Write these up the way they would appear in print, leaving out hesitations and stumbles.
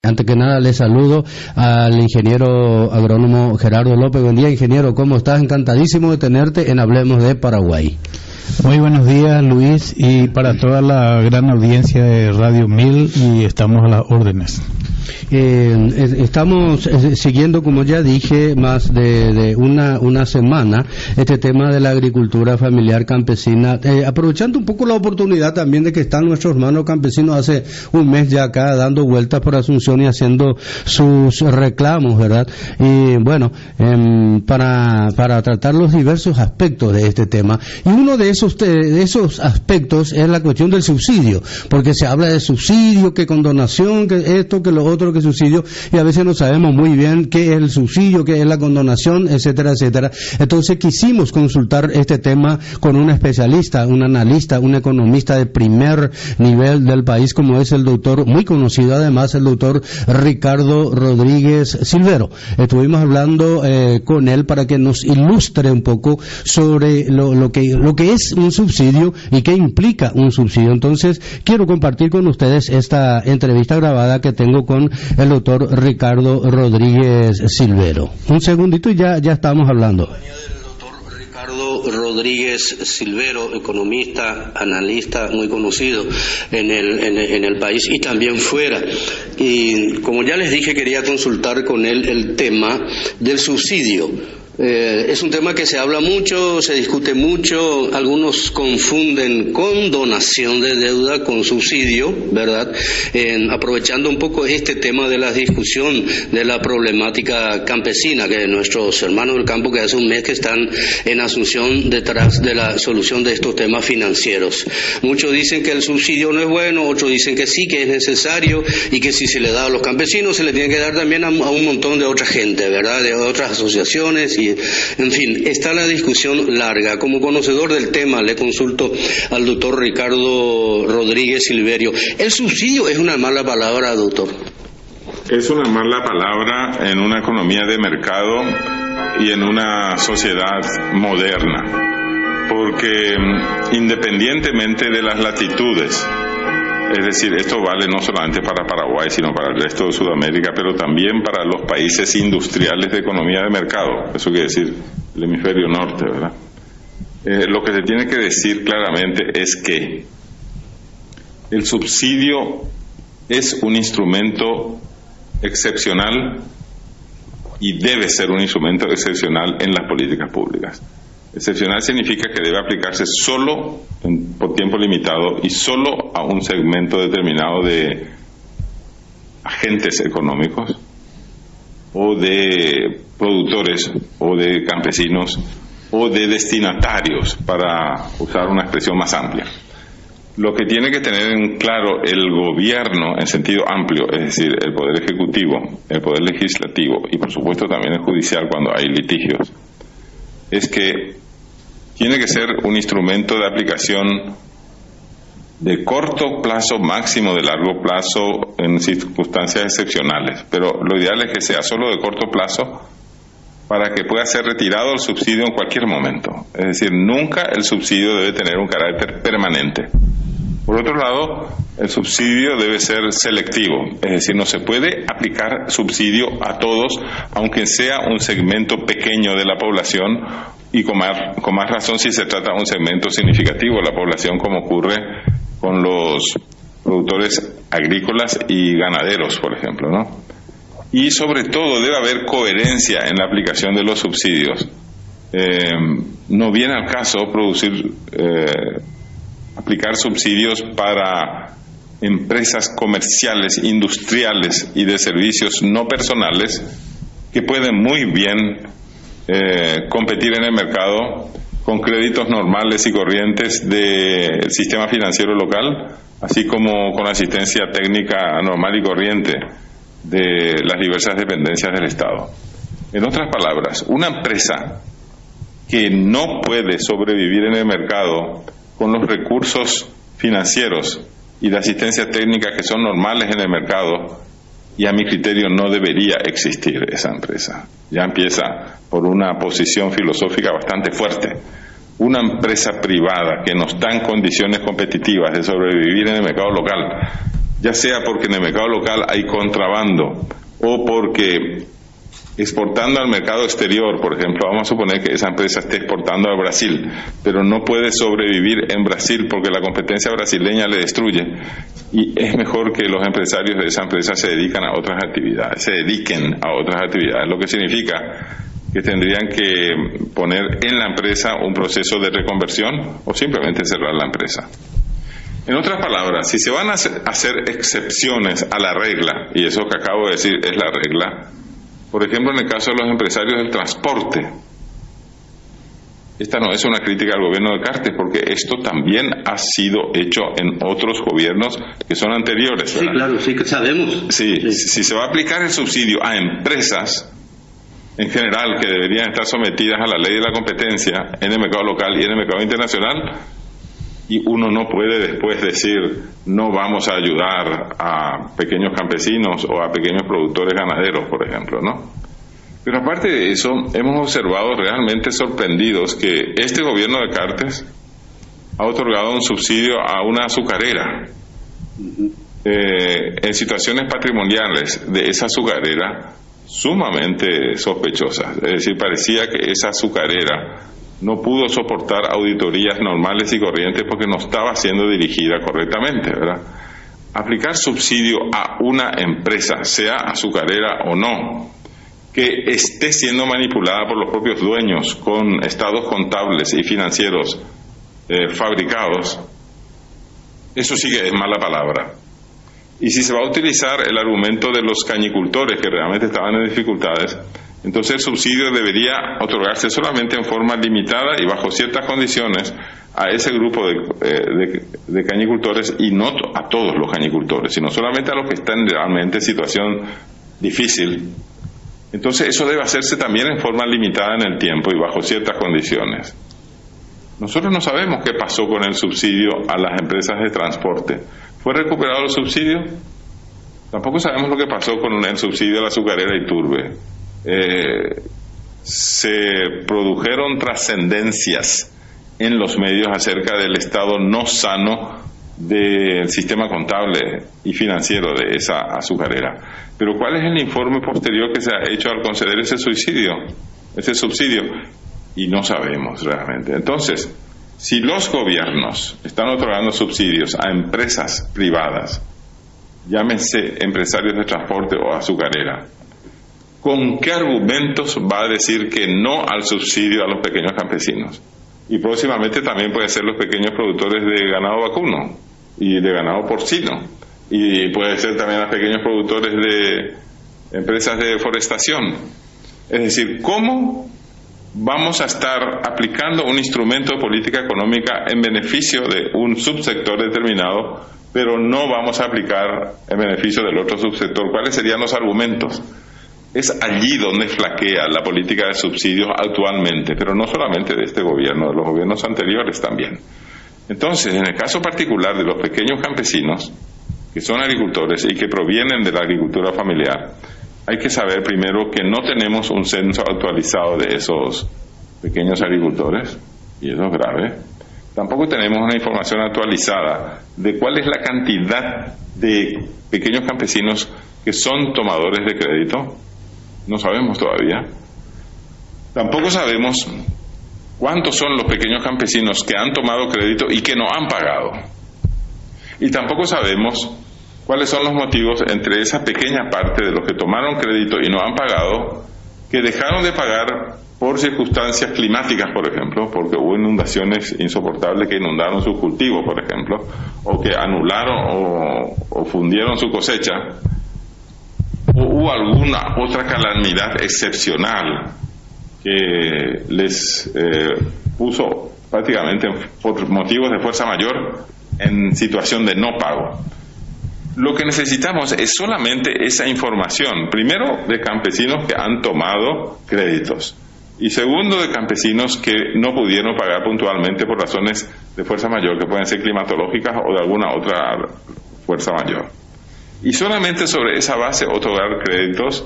Antes que nada, le saludo al ingeniero agrónomo Gerardo López. Buen día, ingeniero, ¿cómo estás? Encantadísimo de tenerte en Hablemos de Paraguay. Muy buenos días, Luis, y para toda la gran audiencia de Radio 1000, y estamos a las órdenes. Estamos siguiendo, como ya dije, más de una semana este tema de la agricultura familiar campesina, aprovechando un poco la oportunidad también de que están nuestros hermanos campesinos hace un mes ya acá dando vueltas por Asunción y haciendo sus reclamos, ¿verdad? Y bueno, para tratar los diversos aspectos de este tema, y uno de esos aspectos es la cuestión del subsidio, porque se habla de subsidio, que condonación, que esto, que lo otro, que subsidio, y a veces no sabemos muy bien qué es el subsidio, qué es la condonación, etcétera, etcétera. Entonces quisimos consultar este tema con un especialista, un analista, un economista de primer nivel del país, como es el doctor, muy conocido además, el doctor Ricardo Rodríguez Silvero. Estuvimos hablando con él para que nos ilustre un poco sobre lo que es un subsidio y qué implica un subsidio. Entonces quiero compartir con ustedes esta entrevista grabada que tengo con el doctor Ricardo Rodríguez Silvero. Un segundito y ya estamos hablando. Ricardo Rodríguez Silvero, economista, analista muy conocido en el país y también fuera. Y como ya les dije, quería consultar con él el tema del subsidio. Es un tema que se habla mucho, se discute mucho, algunos confunden condonación de deuda con subsidio, ¿verdad? Aprovechando un poco este tema de la discusión de la problemática campesina, que nuestros hermanos del campo que hace un mes que están en Asunción detrás de la solución de estos temas financieros. Muchos dicen que el subsidio no es bueno, otros dicen que sí, que es necesario y que si se le da a los campesinos se le tiene que dar también a un montón de otra gente, ¿verdad? De otras asociaciones y en fin, está la discusión larga. Como conocedor del tema, le consulto al doctor Ricardo Rodríguez Silverio. ¿El subsidio es una mala palabra, doctor? Es una mala palabra en una economía de mercado y en una sociedad moderna, porque independientemente de las latitudes, es decir, esto vale no solamente para Paraguay, sino para el resto de Sudamérica, pero también para los países industriales de economía de mercado. Eso quiere decir el hemisferio norte, ¿verdad? Lo que se tiene que decir claramente es que el subsidio es un instrumento excepcional y debe ser un instrumento excepcional en las políticas públicas. Excepcional significa que debe aplicarse solo por tiempo limitado y solo a un segmento determinado de agentes económicos o de productores o de campesinos o de destinatarios, para usar una expresión más amplia. Lo que tiene que tener en claro el gobierno en sentido amplio, es decir, el poder ejecutivo, el poder legislativo y por supuesto también el judicial cuando hay litigios, es que tiene que ser un instrumento de aplicación de corto plazo, máximo de largo plazo en circunstancias excepcionales, pero lo ideal es que sea solo de corto plazo para que pueda ser retirado el subsidio en cualquier momento. Es decir, nunca el subsidio debe tener un carácter permanente. Por otro lado, el subsidio debe ser selectivo, es decir, no se puede aplicar subsidio a todos, aunque sea un segmento pequeño de la población, y con más razón si se trata de un segmento significativo de la población, como ocurre con los productores agrícolas y ganaderos, por ejemplo, ¿no? Y sobre todo debe haber coherencia en la aplicación de los subsidios. No viene al caso aplicar subsidios para empresas comerciales, industriales y de servicios no personales que pueden muy bien competir en el mercado con créditos normales y corrientes del sistema financiero local, así como con asistencia técnica normal y corriente de las diversas dependencias del Estado. En otras palabras, una empresa que no puede sobrevivir en el mercado con los recursos financieros y de asistencia técnica que son normales en el mercado, y a mi criterio no debería existir esa empresa. Ya empieza por una posición filosófica bastante fuerte. Una empresa privada que no está en condiciones competitivas de sobrevivir en el mercado local ya sea porque en el mercado local hay contrabando o porque exportando al mercado exterior, por ejemplo, vamos a suponer que esa empresa esté exportando a Brasil, pero no puede sobrevivir en Brasil porque la competencia brasileña le destruye, y es mejor que los empresarios de esa empresa se dediquen a otras actividades, lo que significa que tendrían que poner en la empresa un proceso de reconversión o simplemente cerrar la empresa. En otras palabras, si se van a hacer excepciones a la regla, y eso que acabo de decir es la regla, por ejemplo, en el caso de los empresarios del transporte, esta no es una crítica al gobierno de Cartes, porque esto también ha sido hecho en otros gobiernos que son anteriores, ¿verdad? Sí, claro, sí que sabemos. Sí. Si se va a aplicar el subsidio a empresas en general que deberían estar sometidas a la ley de la competencia en el mercado local y en el mercado internacional, y uno no puede después decir no vamos a ayudar a pequeños campesinos o a pequeños productores ganaderos, por ejemplo, ¿no? Pero aparte de eso, hemos observado realmente sorprendidos que este gobierno de Cartes ha otorgado un subsidio a una azucarera en situaciones patrimoniales de esa azucarera sumamente sospechosas. Es decir, parecía que esa azucarera no pudo soportar auditorías normales y corrientes porque no estaba siendo dirigida correctamente, ¿verdad? Aplicar subsidio a una empresa, sea azucarera o no, que esté siendo manipulada por los propios dueños con estados contables y financieros fabricados, eso sí que es mala palabra. Y si se va a utilizar el argumento de los cañicultores que realmente estaban en dificultades, entonces el subsidio debería otorgarse solamente en forma limitada y bajo ciertas condiciones a ese grupo de cañicultores, y no a todos los cañicultores, sino solamente a los que están realmente en situación difícil. Entonces eso debe hacerse también en forma limitada en el tiempo y bajo ciertas condiciones. Nosotros no sabemos qué pasó con el subsidio a las empresas de transporte. ¿Fue recuperado el subsidio? Tampoco sabemos lo que pasó con el subsidio a la azucarera Iturbe. Se produjeron trascendencias en los medios acerca del estado no sano del sistema contable y financiero de esa azucarera. Pero ¿cuál es el informe posterior que se ha hecho al conceder ese subsidio? Y no sabemos realmente. Entonces, si los gobiernos están otorgando subsidios a empresas privadas, llámense empresarios de transporte o azucarera, ¿con qué argumentos va a decir que no al subsidio a los pequeños campesinos? Y próximamente también puede ser los pequeños productores de ganado vacuno y de ganado porcino, y puede ser también los pequeños productores de empresas de deforestación. Es decir, ¿cómo vamos a estar aplicando un instrumento de política económica en beneficio de un subsector determinado, pero no vamos a aplicar en beneficio del otro subsector? ¿Cuáles serían los argumentos? Es allí donde flaquea la política de subsidios actualmente, pero no solamente de este gobierno, de los gobiernos anteriores también. Entonces, en el caso particular de los pequeños campesinos, que son agricultores y que provienen de la agricultura familiar, hay que saber primero que no tenemos un censo actualizado de esos pequeños agricultores, y eso es grave. Tampoco tenemos una información actualizada de cuál es la cantidad de pequeños campesinos que son tomadores de crédito. No sabemos todavía. Tampoco sabemos cuántos son los pequeños campesinos que han tomado crédito y que no han pagado. Y tampoco sabemos cuáles son los motivos entre esa pequeña parte de los que tomaron crédito y no han pagado, que dejaron de pagar por circunstancias climáticas, por ejemplo, porque hubo inundaciones insoportables que inundaron sus cultivos, por ejemplo, o que anularon o fundieron su cosecha, o hubo alguna otra calamidad excepcional que les puso prácticamente por motivos de fuerza mayor en situación de no pago. Lo que necesitamos es solamente esa información, primero de campesinos que han tomado créditos, y segundo de campesinos que no pudieron pagar puntualmente por razones de fuerza mayor, que pueden ser climatológicas o de alguna otra fuerza mayor. Y solamente sobre esa base otorgar créditos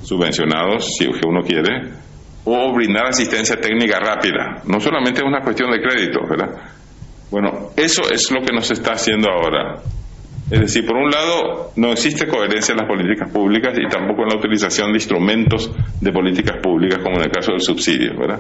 subvencionados, si uno quiere, o brindar asistencia técnica rápida. No solamente es una cuestión de crédito, ¿verdad? Bueno, eso es lo que nos está haciendo ahora. Es decir, por un lado, no existe coherencia en las políticas públicas y tampoco en la utilización de instrumentos de políticas públicas, como en el caso del subsidio, ¿verdad?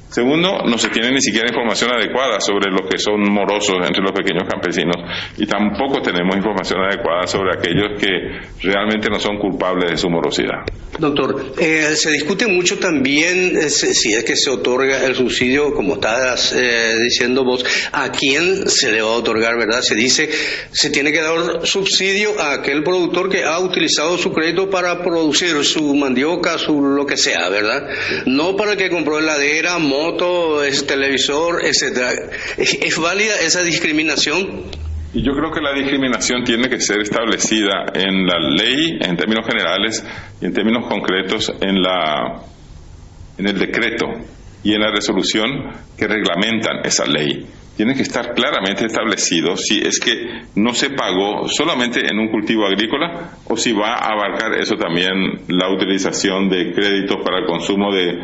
Segundo, no se tiene ni siquiera información adecuada sobre los que son morosos entre los pequeños campesinos y tampoco tenemos información adecuada sobre aquellos que realmente no son culpables de su morosidad. Doctor, se discute mucho también si es que se otorga el subsidio, como estás diciendo vos, a quién se le va a otorgar, ¿verdad? Se dice, se tiene que dar subsidio a aquel productor que ha utilizado su crédito para producir su mandioca, su lo que sea, ¿verdad? No para el que compró heladera, moto, televisor, etcétera. ¿Es válida esa discriminación? Y yo creo que la discriminación tiene que ser establecida en la ley, en términos generales y en términos concretos en el decreto y en la resolución que reglamentan esa ley. Tiene que estar claramente establecido si es que no se pagó solamente en un cultivo agrícola o si va a abarcar eso también la utilización de créditos para el consumo de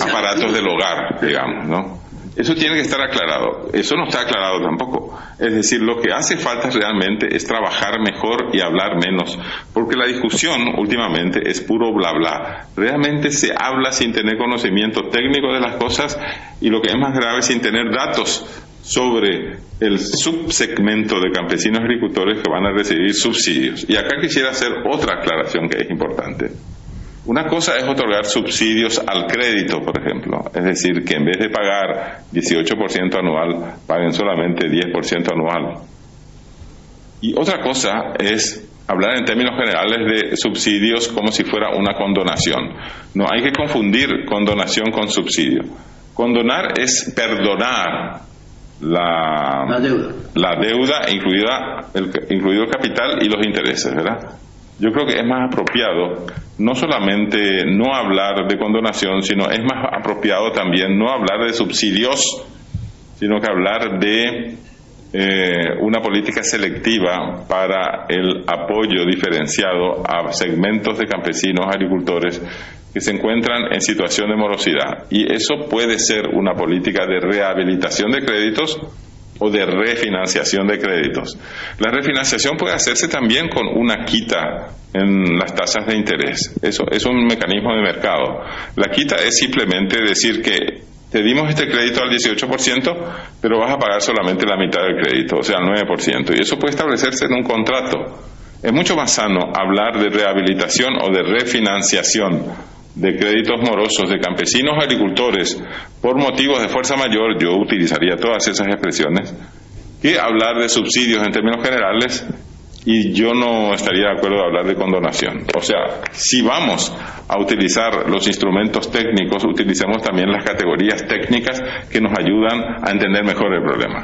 aparatos del hogar, digamos, ¿no? Eso tiene que estar aclarado. Eso no está aclarado tampoco. Es decir, lo que hace falta realmente es trabajar mejor y hablar menos, porque la discusión últimamente es puro bla bla. Realmente se habla sin tener conocimiento técnico de las cosas y lo que es más grave, sin tener datos sobre el subsegmento de campesinos agricultores que van a recibir subsidios. Y acá quisiera hacer otra aclaración que es importante. Una cosa es otorgar subsidios al crédito, por ejemplo, es decir, que en vez de pagar 18% anual, paguen solamente 10% anual. Y otra cosa es hablar en términos generales de subsidios como si fuera una condonación. No hay que confundir condonación con subsidio. Condonar es perdonar la deuda, incluido el capital y los intereses, ¿verdad? Yo creo que es más apropiado no solamente no hablar de condonación, sino es más apropiado también no hablar de subsidios, sino que hablar de una política selectiva para el apoyo diferenciado a segmentos de campesinos, agricultores que se encuentran en situación de morosidad. Y eso puede ser una política de rehabilitación de créditos o de refinanciación de créditos. La refinanciación puede hacerse también con una quita en las tasas de interés. Eso es un mecanismo de mercado. La quita es simplemente decir que te dimos este crédito al 18%, pero vas a pagar solamente la mitad del crédito, o sea, el 9%. Y eso puede establecerse en un contrato. Es mucho más sano hablar de rehabilitación o de refinanciación de créditos morosos de campesinos agricultores por motivos de fuerza mayor, yo utilizaría todas esas expresiones, que hablar de subsidios en términos generales, y yo no estaría de acuerdo de hablar de condonación. O sea, si vamos a utilizar los instrumentos técnicos, utilicemos también las categorías técnicas que nos ayudan a entender mejor el problema.